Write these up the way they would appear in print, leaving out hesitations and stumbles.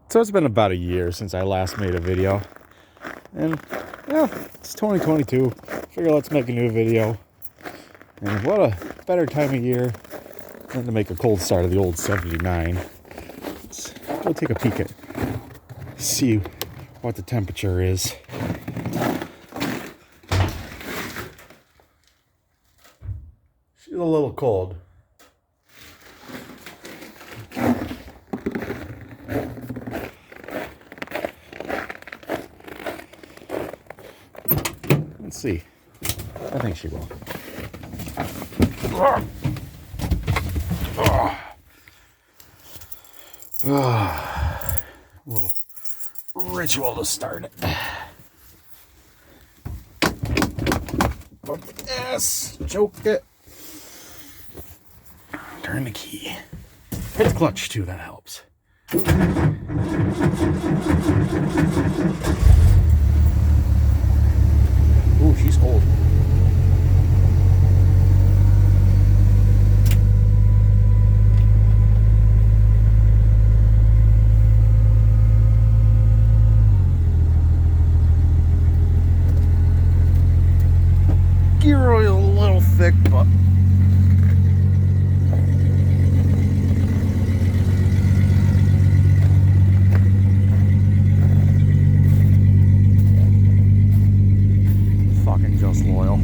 So it's been about a year since I last made a video. And, yeah, it's 2022. Figure let's make a new video. And what a better time of year than to make a cold start of the old 79. Let's go take a peek at, see what the temperature is. She's a little cold. Let's see. I think she will. Little ritual to start it. Yes, choke it. Turn the key. Hit the clutch too, that helps. Ooh, she's cold. Gear oil a little thick, but fucking just loyal.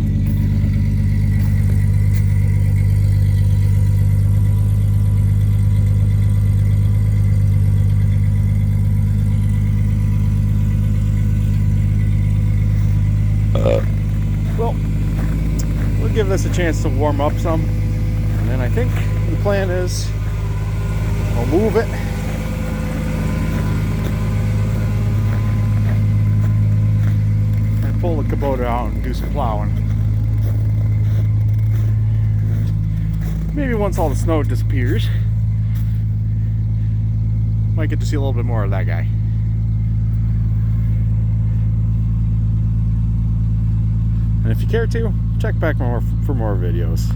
Well, we'll give this a chance to warm up some, and then I think the plan is I'll move it and pull the Kubota out and do some plowing. And maybe once all the snow disappears, might get to see a little bit more of that guy. And if you care to, check back for more videos.